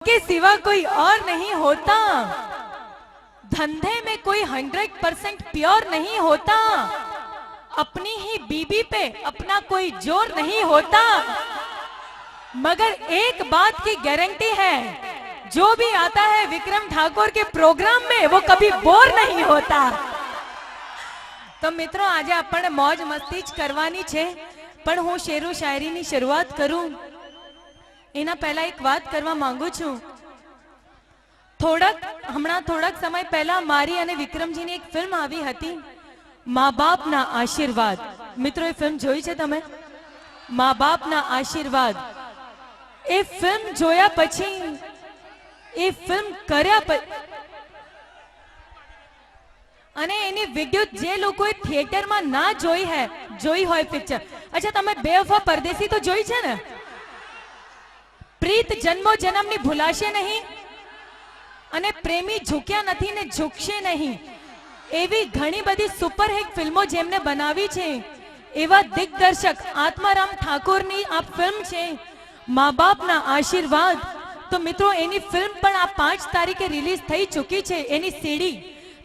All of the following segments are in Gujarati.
के सिवा कोई और नहीं होता, धंधे में कोई 100% प्योर नहीं होता, अपनी ही बीबी पे अपना कोई जोर नहीं होता, मगर एक बात की गारंटी है, जो भी आता है विक्रम ठाकुर के प्रोग्राम में वो कभी बोर नहीं होता। तो मित्रों आज आपने मौज मस्ती ज करवानी छे, पण हूँ शेरो शायरी नी शुरुआत करूं एना पहला एक बात करवा मांगू छू। થોડાક સમય પહેલા મારી અને વિક્રમજીની એક ફિલ્મ આવી હતી મા બાપના આશીર્વાદ। મિત્રો એ ફિલ્મ જોઈ છે તમે? મા બાપના આશીર્વાદ। એ ફિલ્મ જોયા પછી એ ફિલ્મ કર્યા અને એની વિડિયો જે લોકોએ થિયેટરમાં ના જોઈ હોય પિક્ચર, અચ્છા તમે બેવફા પરદેસી તો જોઈ છે ને? પ્રીત જન્મો જન્મની ભૂલાશે નહીં અને પ્રેમી ઝૂક્યા નથી ને ઝૂકશે નહીં, એવી ઘણી બધી સુપરહિટ ફિલ્મો જેમને બનાવી છે એવા દિગ્દર્શક આત્મારામ ઠાકોરની આ ફિલ્મ છે મા બાપના આશીર્વાદ। તો મિત્રો એની ફિલ્મ પણ આ 5 તારીખે રિલીઝ થઈ ચૂકી છે, એની સીડી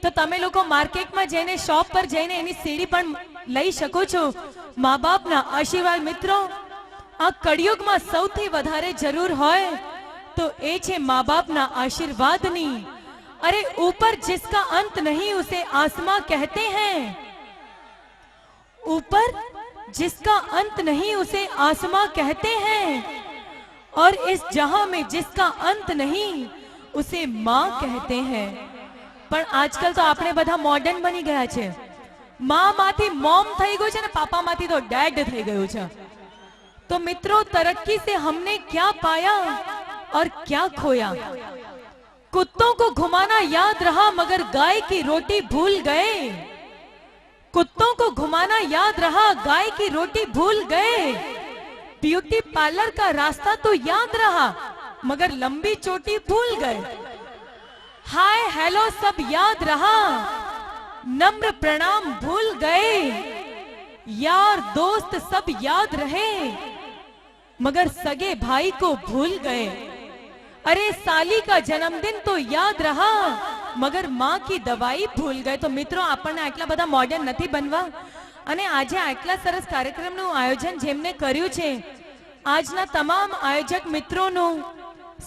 તો તમે લોકો માર્કેટમાં જઈને શોપ પર જઈને એની સીડી પણ લઈ શકો છો। મા બાપના આશીર્વાદ મિત્રો આ કળિયુગમાં સૌથી વધારે જરૂર હોય तो ए छे माँ बाप ना आशीर्वाद नी। अरे ऊपर जिसका अंत नहीं उसे आसमां कहते हैं, ऊपर जिसका अंत नहीं उसे आसमां कहते हैं, और इस जहां में जिसका अंत नहीं उसे माँ कहते हैं। पर आजकल तो आपने बधा मॉडर्न बनी गया छे, माँ माथी मॉम थई गयो छे ने पापा माथी तो डैड थई गयो छे। तो मित्रों तरक्की से हमने क्या पाया और क्या खोया? कुत्तों को घुमाना याद रहा मगर गाय की रोटी भूल गए, कुत्तों को घुमाना याद रहा गाय की रोटी भूल गए, ब्यूटी पार्लर का रास्ता तो याद रहा मगर लंबी चोटी भूल गए, हाय हेलो सब याद रहा नम्र प्रणाम भूल गए, यार दोस्त सब याद रहे मगर सगे भाई को भूल गए, अरे साली का जन्मदिन तो याद रहा मगर माँ की दवाई भूल गए। तो मित्रों आपने आटला बधा मॉडर्न नहीं बनवा अने आजे आटला सरस कार्यक्रमનું આયોજન જેમને કર્યું છે આજના તમામ આયોજક મિત્રોનું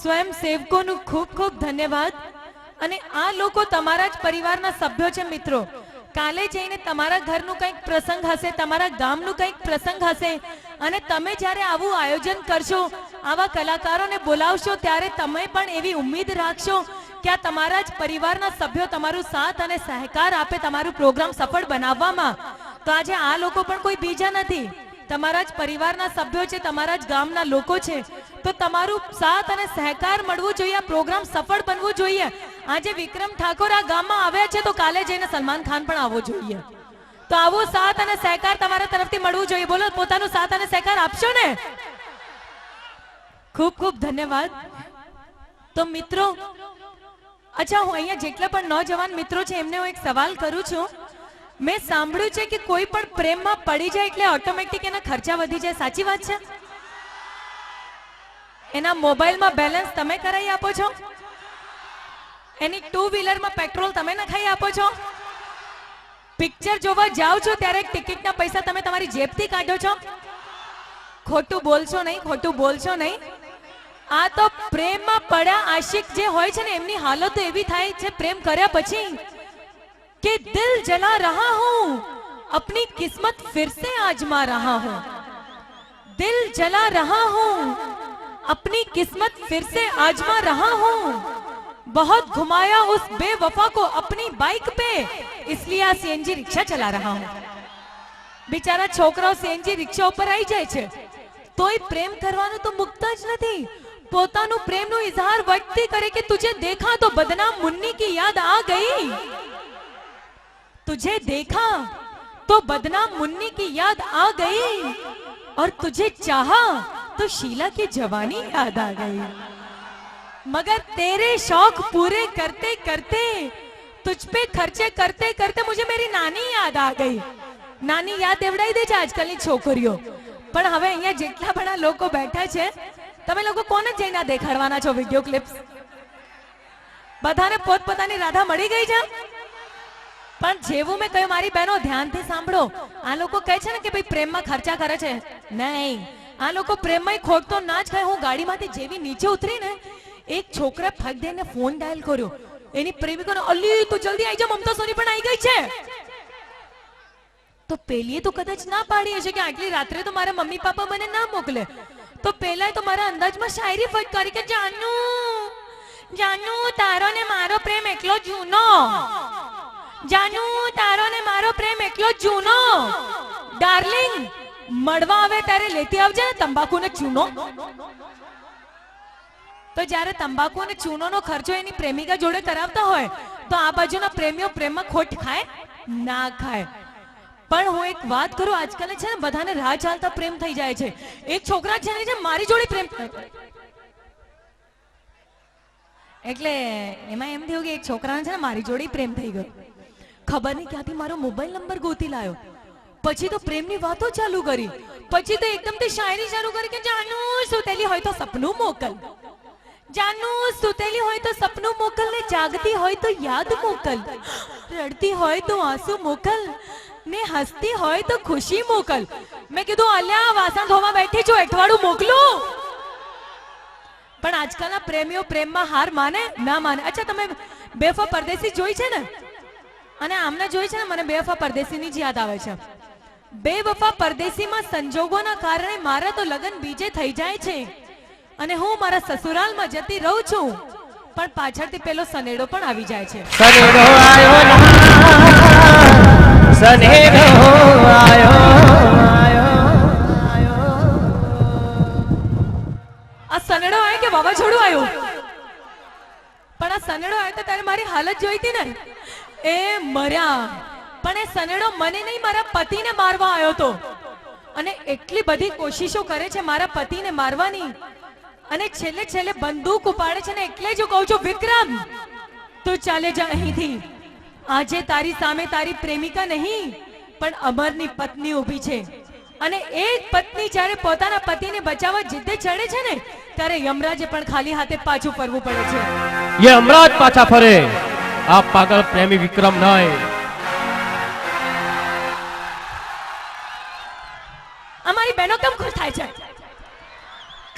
સ્વયંસેવકોનું ખૂબ ખૂબ ધન્યવાદ। અને આ લોકો તમારા જ પરિવારના સભ્યો છે મિત્રો। કાલે જઈને તમારા ઘરનું કંઈક પ્રસંગ હશે, તમારા ગામનું કંઈક પ્રસંગ હશે અને તમે જ્યારે આવું આયોજન કરશો, આવા કલાકારોને બોલાવશો ત્યારે તમે પણ એવી ઉમ્મીદ રાખશો કે આ તમારા જ પરિવારના સભ્યો તમારું સાથ અને સહકાર આપે તમારું પ્રોગ્રામ સફળ બનાવવામાં। તો આજે આ લોકો પણ કોઈ બીજા નથી, તમારા જ પરિવારના સભ્યો છે, તમારા જ ગામના લોકો છે। તો તમારું સાથ અને સહકાર મળવું જોઈએ, આ પ્રોગ્રામ સફળ બનવું જોઈએ। આજે વિક્રમ ઠાકોર આ ગામમાં આવ્યા છે તો કાલે જઈને સલમાન ખાન પણ આવવો જોઈએ। તો આવો સાથ અને સહકાર તમારા તરફથી મળવું જોઈએ। બોલો પોતાનું સાથ અને સહકાર આપશો ને? ખૂબ ખૂબ ધન્યવાદ। તો મિત્રો અચ્છા હું અહીંયા જેટલા પણ નોજવાન મિત્રો છે એમને હું એક સવાલ કરું છું। મેં સાંભળ્યું છે કે કોઈ પણ પ્રેમમાં પડી જાય એટલે ઓટોમેટિક એના ખર્ચા વધી જાય, સાચી વાત છે? એના મોબાઈલમાં બેલેન્સ તમે કરાવી આપો છો? એની 2 વ્હીલરમાં પેટ્રોલ તમે નખાઈ આપો છો? પિક્ચર જોવા જાઓ છો ત્યારે ટિકિટના પૈસા તમે તમારી જેબથી કાઢો છો? ખોટું બોલશો નહીં, ખોટું બોલશો નહીં। આ તો પ્રેમમાં પડ્યા આશિક જે હોય છે ને એમની હાલત તો એવી થાય છે પ્રેમ કર્યા પછી कि दिल जला रहा हूं अपनी किस्मत फिर से आजमा रहा हूं, दिल जला रहा हूं अपनी किस्मत फिर से आजमा रहा हूं, बहुत घुमाया उस बेवफा को अपनी बाइक पे इसलिए आ सीएनजी रिक्शा चला रहा हूं। बिचारा छोकराओ सीएनजी रिक्शा ऊपर आई जाए छे तोय प्रेम करवानो तो मुकता ज नथी, पोतानु प्रेमनो इजहार व्यक्ति करे कि तुझे देखा तो बदनाम मुन्नी की याद आ गई, तुझे देखा तो बदनाम मुन्नी की याद आ गई, और तुझे चाहा तो शीला की जवानी याद आ गई, मगर तेरे शौक पूरे करते करते तुझ पे खर्चे करते करते मुझे मेरी नानी याद आ गई। नानी याद देवड़ाई दे आजकल छोकरीओ। पण हवे अहींया जेटला बड़ा लोको बैठा छे તમે લોકો કોને જઈને દેખાડવાના છો વિડિયો ક્લિપ્સ? બધાને પોતપોતાની રાધા મળી ગઈ છે. પણ જેવું મેં કહ્યું મારી બહેનો ધ્યાનથી સાંભળો. આ લોકો કહે છે ને કે ભાઈ પ્રેમમાં ખર્ચા કરે છે. નહીં, આ લોકો પ્રેમમાં ખોટ તો ના જ ખાય. હું ગાડીમાંથી જેવી નીચે ઉતરી ને એક છોકરા ફક દઈને ફોન ડાયલ કર્યો. એની પ્રેમિકાને, અલી તું જલ્દી આવી જા, મમતા સોની પણ આવી ગઈ છે. તો પેલીએ તો કદાચ ના પાડી હશે કે આટલી રાત્રે તો મારા મમ્મી પાપા મને ના મોકલે. તો પેલા તો મારા અંદાજમાં શાયરી ફટકારી કે જાનુ જાનુ તારો ને મારો પ્રેમ એટલો જૂનો, જાનુ તારો ને મારો પ્રેમ એટલો જૂનો, ડાર્લિંગ મળવા આવે ત્યારે લેતી આવજે ને તંબાકુ ને ચૂનો. તો જ્યારે તંબાકુ અને ચૂનોનો ખર્ચો એની પ્રેમિકા જોડે કરાવતા હોય તો આ બાજુના પ્રેમીઓ પ્રેમમાં ખોટ ખાય ના ખાય. પણ હું એક વાત કરું, આજકાલ છે ને બધાને રાહ ચાલતા પ્રેમ થઈ જાય છે. એક છોકરા છે ને જે મારી જોડે પ્રેમ, એટલે એમાં એમ થયું કે એક છોકરાને છે ને મારી જોડે પ્રેમ થઈ ગયો. ખબર નહીં ક્યાંથી મારો મોબાઈલ નંબર ગોતી લાયો. પછી તો પ્રેમની વાતો ચાલુ કરી. પછી તો એકદમ તે શાયરી ચાલુ કરી કે જાનુ સુતેલી હોય તો સપનું મોકલ, જાનુ સુતેલી હોય તો સપનું મોકલ, ને જાગતી હોય તો યાદ મોકલ, રડતી હોય તો આંસુ મોકલ, ને હસતી હોય તો ખુશી મોકલ. મેં કીધું અલ્યા વાસણ ધોવા બેઠી છું, અઠવાડું મોકલું. પણ આજકાલના પ્રેમીઓ પ્રેમમાં હાર માને ના માને. અચ્છા તમે બેવફા પરદેસી જોઈ છે ને? અને આમને જોઈ છે ને, મને બેવફા પરદેસીની જ યાદ આવે છે. બેવફા પરદેસીમાં સંજોગોના કારણે મારા તો લગ્ન બીજે થઈ જાય છે અને હું મારા સસુરાલમાં જતી રહું છું, પણ પાછળથી પેલો સનેડો પણ આવી જાય છે. સનેડો આયો ના, સનેડો આયો આયો. આ સનેડો આવ્યો કે વાવાઝોડું આવ્યું? પણ આ સનેડો આવ્યો તો તારે મારી હાલત જોઈ હતી ને. એ મર્યા, પણ એ સનેડો મને નહીં મારા પતિને મારવા આવ્યો હતો. અને એટલી બધી કોશિશો કરે છે મારા પતિને મારવાની, અને છેલ્લે છેલ્લે બંદૂક ઉપાડે છે ને. એટલે જ કહું છું વિક્રમ તું ચાલે જા અહીંથી. આજે તારી સામે તારી પ્રેમિકા નહીં પણ અમરની પત્ની ઊભી છે. અને એક પત્ની જ્યારે પોતાના પતિને બચાવવા જીદ્દે ચડે છે ને ત્યારે યમરાજે પણ ખાલી હાથે પાછું ફરવું પડે છે. યમરાજ પાછા ફરે, આ પાગલ પ્રેમી વિક્રમ નહીં. અમારી બહેનો કેમ ખુશ થાય છે?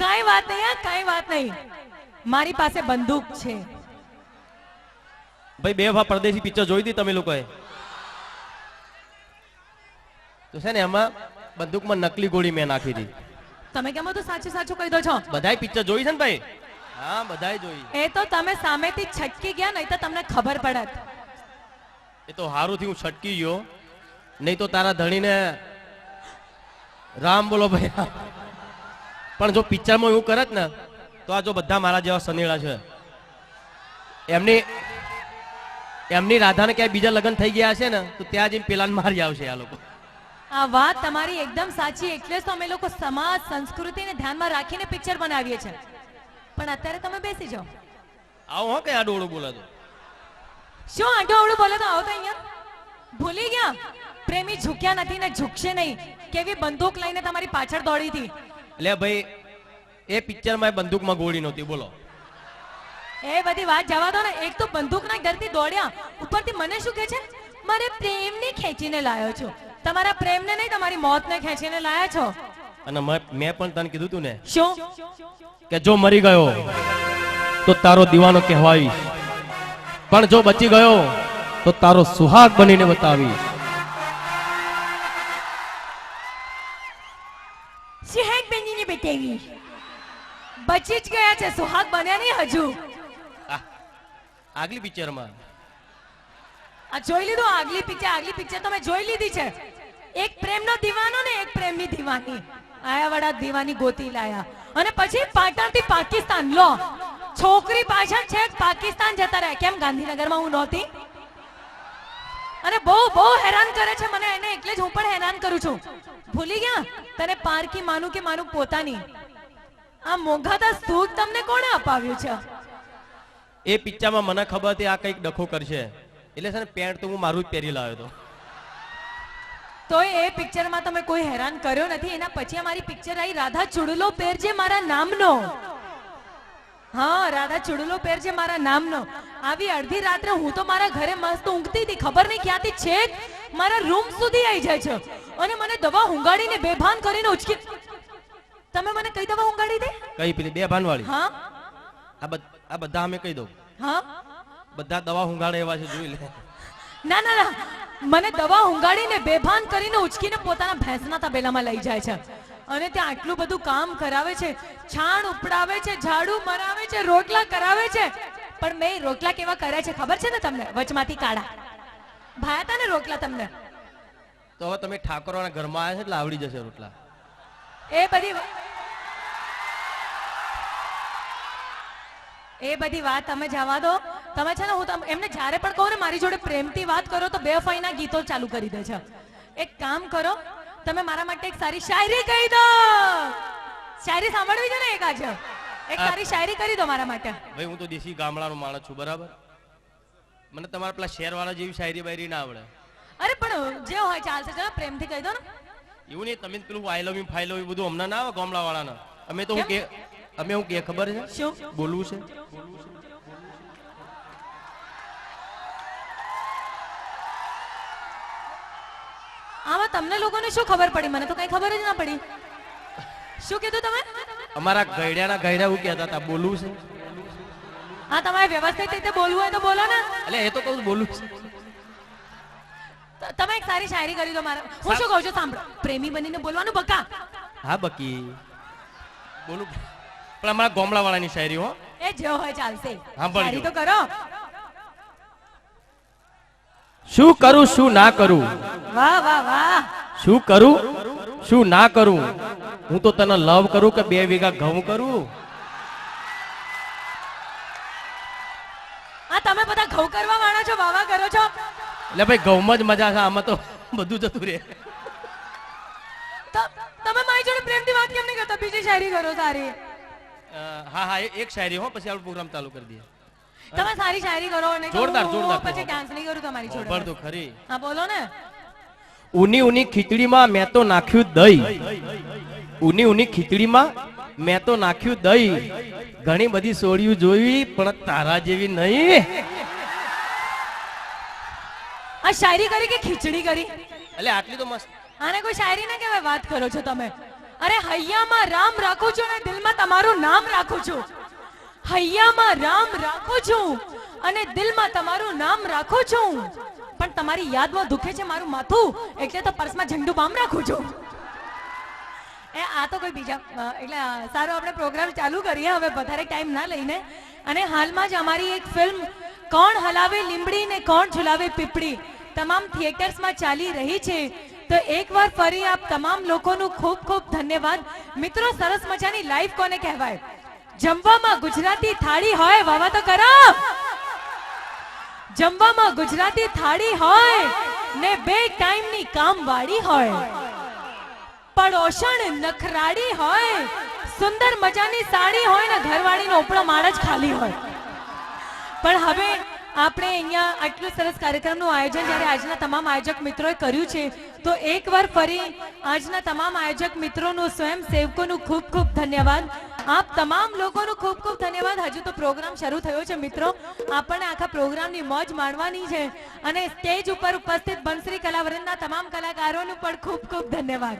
કાંઈ વાત નહીં, કાંઈ વાત નહીં. મારી પાસે બંદૂક છે. ભાઈ બેવફા પરદેસી પિક્ચર જોઈ હતી તમે લોકોએ? તો છે ને એમાં બંદૂકમાં નકલી ગોળી મેં નાખી હતી. તમે કેમ તો સાચું સાચું કહી દો છો? બધાય પિક્ચર જોઈ છે ને ભાઈ? હા બધાય જોઈ. એ તો તમે સામેથી છટકી ગયા, નહીં તો તમને ખબર પડત. એ તો હારું થી હું છટકી ગયો, નહીં તો તારા ધણીને રામ બોલો ભાઈ. પણ જો પિક્ચરમાં એવું કરત ને તો આ જો બધા મારા જેવા સનેડા છે, એમની રાધાને ક્યાંય બીજા લગ્ન થઈ ગયા છે ને તો ત્યાં જઈને પેલાને મારી આવશે આ લોકો. આ વાત તમારી એકદમ સાચી. એટલે જ તો અમે લોકો સમાજ સંસ્કૃતિને ધ્યાનમાં રાખીને પિક્ચર બનાવીએ છીએ. પણ અત્યારે તમે બેસી જાઓ. આવો હો કે આડું અવળું બોલે તો? શું આડું અવળું બોલે તો? આવો તો અહીંયા. ભૂલી ગયા પ્રેમી ઝૂક્યા નથી ને ઝૂકશે નહીં. કેવી બંદૂક લઈને તમારી પાછળ દોડી હતી. એટલે ભાઈ એ પિક્ચરમાં બંદૂકમાં ગોળી નહોતી. બોલો એ બધી વાત જવા દો ને. એક તો બંદૂકના ડરથી દોડ્યા, ઉપરથી મને શું કહે છે? મારે પ્રેમને ખેંચીને લાયો છો. તમારા પ્રેમને નહીં, તમારી મોતને ખેંચીને લાયા છો. અને મેં પણ તને કીધું તું ને શું કે જો મરી ગયો તો તારો દીવાનો કહેવાઈશ, પણ જો બચી ગયો તો તારો સુહાગ બનીને બતાવીશ. સુહાગ બનીને બતાવીશ. બચી જ ગયા છે, સુહાગ બન્યા નહીં હજુ. આગલી પિક્ચરમાં આ જોઈ લીધું? આગલી પિક્ચર તમે જોઈ લીધી છે. એક પ્રેમનો દીવાનો ને એક પ્રેમની દીવાની. આયા વાળા દીવાની ગોતી લાયા અને પછી પાટણથી પાકિસ્તાન. લો છોકરી પાછળ છે પાકિસ્તાન જતા રહ્યા. કેમ ગાંધીનગરમાં હું નહોતી? અને બહુ હેરાન કરે છે મને એને, એટલે જ હું પણ હેરાન કરું છું. ભૂલી ગયા તને પારકી માનું કે માનું પોતાની? આ મોંઘાતા સુખ તમને કોણે અપાવ્યું છે? એ પિક્ચરમાં મને ખબર હતી આ કંઈક ડખો કરશે, એટલે છે ને પેન્ટ તો હું મારું જ પહેરી લાવ્યો હતો. તોય એ પિક્ચરમાં તમે કોઈ હેરાન કર્યો નથી. એના પછી અમારી પિક્ચર આવી રાધા ચુડલો પહેરજે મારા નામનો. હા, રાધા ચુડલો પહેરજે મારા નામનો. આવી અડધી રાત્રે હું તો મારા ઘરે મસ્ત ઊંઘતી હતી, ખબર નહીં ક્યાંથી છેક મારા રૂમ સુધી આવી જાય છે અને મને દવા હુંગાડીને બેભાન કરીને ઉચકી. તમે મને કઈ દવા હુંગાડી દે? કઈ પેલી બે ભાનવાળી? હા આ બધા અમે કહી દઉં. હા, બધા દવા હુંગાડે એવા છે, જોઈ લે. ના ના ના, મને દવા હુંગાડીને બેભાન કરીને ઉચકીને પોતાના ભેંસના તબેલામાં લઈ જાય છે અને ત્યાં આટલું બધું કામ કરાવે છે, છાણ ઉપડાવે છે, ઝાડુ મરાવે છે, રોટલા કરાવે છે. પણ મેં રોટલા કેવા કર્યા છે ખબર છે ને તમને? વચમાંથી કાઢા ભાયા હતા ને રોટલા તમને. તો હવે તમે ઠાકોરના ઘરમાં આવ્યા છે એટલે આવડી જશે રોટલા. એ બધી વાત તમે જવા દો. તમે છે ને, હું એમને જ્યારે પણ કહું ને મારી જોડે પ્રેમથી વાત કરો તો બે ફાઈના ગીતો ચાલુ કરી દે છે. એક કામ કરો, તમે મારા માટે એક સારી શાયરી કહી દો. શાયરી સાંભળવી છે ને એક આજે? એક સારી શાયરી કરી દો મારા માટે. ભાઈ હું તો દેશી ગામડાનો માણસ છું, બરાબર? મને તમારા પેલા શહેરવાળા જેવી શાયરી બાયરી ના આવડે. અરે પણ જે હોય ચાલશે, ચલો પ્રેમથી કહી દો ને. એવું નહીં, તમે પેલું આઈ લવ યુ ફાઈ લવ યુ બધું હમણાં ના આવે ગામડા વાળાને. અમે તો હું કે ખબર છે શું બોલવું છે? આમાં તમને લોકોને શું ખબર પડી? મને તો કઈ ખબર જ ના પડી. શું કીધું તમે? અમારા ગયડાના ગયડા એવું કહેતા હતા, બોલવું છે. હા, તમારે વ્યવસ્થિત રીતે બોલવું હોય તો બોલો ને. એટલે એ તો કહું બોલવું છે. તમે એક સારી શાયરી કરી દો મારા. હું શું કહું છું સાંભળો, પ્રેમી બનીને બોલવાનું બકા. હા બકી બોલું, પણ અમારા ગામડા વાળાની શાયરી હો. એ જે હોય ચાલશે, સાંભળજો. શાયરી તો કરો. શું કરું શું ના કરું, વાહ વાહ વાહ. શું કરું શું ના કરું, હું તો તને લવ કરું કે 2 વીઘા ઘઉં કરું. આ તમે બધા ઘઉં કરવા વાળા છો, વાવા કરો છો. એટલે ભાઈ ઘઉંમાં જ મજા છે, આમાં તો બધું જતું રહે. તમે મારી જોડે પ્રેમથી વાત કેમ નહીં કરતા? બીજી શાયરી કરો સારી. હા હા, એક શાયરી હો, પછી આપણે પ્રોગ્રામ ચાલુ કરી દઈએ. તમે સારી શાયરી કરો અને જોરદાર જોરદાર. પછી ડાન્સ નહીં કરું તમારી જોડે. ખબર તો ખરી. હા બોલો ને. ઉની ઉની ખીચડીમાં મેં તો નાખ્યું દહીં, ઉની ઉની ખીચડીમાં મેં તો નાખ્યું દહીં, ઘણી બધી સોળિયું જોઈ પણ તારા જેવી નહીં. આ શાયરી કરી કે ખીચડી કરી? એટલે આટલી તો મસ્ત. આને કોઈ શાયરી ના કહેવાય, વાત કરો છો તમે. અરે હૈયામાં રામ રાખું છું અને દિલમાં તમારું નામ રાખું છું. હૈયામાં રામ રાખું છું અને દિલમાં તમારું નામ રાખું છું, પણ તમારી યાદમાં દુખે છે મારું માથું, એટલે તો પર્સમાં ઝંડુ બામ રાખું છું. આ તો કોઈ બીજા. એટલે સારું, આપણે પ્રોગ્રામ ચાલુ કરીએ હવે, વધારે ટાઈમ ના લઈને. અને હાલમાં જ અમારી એક ફિલ્મ કોણ હલાવે લીંબડી ને કોણ ઝુલાવે પીપળી તમામ થિયેટર્સમાં ચાલી રહી છે. તો એકવાર ફરી આપ તમામ લોકોનું ખૂબ ખૂબ ધન્યવાદ. મિત્રો, સરસ મજાની લાઈવ કોને કહેવાય? જમવામાં ગુજરાતી થાળી હોય, વાવા તો કરો. જમવામાં ગુજરાતી થાળી હોય ને 2 ટાઈમની કામવાળી હોય, પડોશણ નખરાડી હોય, સુંદર મજાની સાડી હોય ને ઘરવાળીનો ઉપડો માળ જ ખાલી હોય. પણ હવે આપણે અહીંયા આટલું સરસ કાર્યક્રમનું આયોજન જ્યારે આજના તમામ આયોજક મિત્રોએ કર્યું છે, તો એકવાર ફરી આજના તમામ આયોજક મિત્રોનું, સ્વયંસેવકોનું ખૂબ ખૂબ ધન્યવાદ. આપ તમામ લોકોનું ખૂબ ખૂબ ધન્યવાદ. હજુ તો પ્રોગ્રામ શરૂ થયો છે મિત્રો, આપણને આખા પ્રોગ્રામની મોજ માણવાની છે. અને સ્ટેજ ઉપર ઉપસ્થિત બંસરી કલાવૃંદના તમામ કલાકારોનું પણ ખૂબ ખૂબ ધન્યવાદ.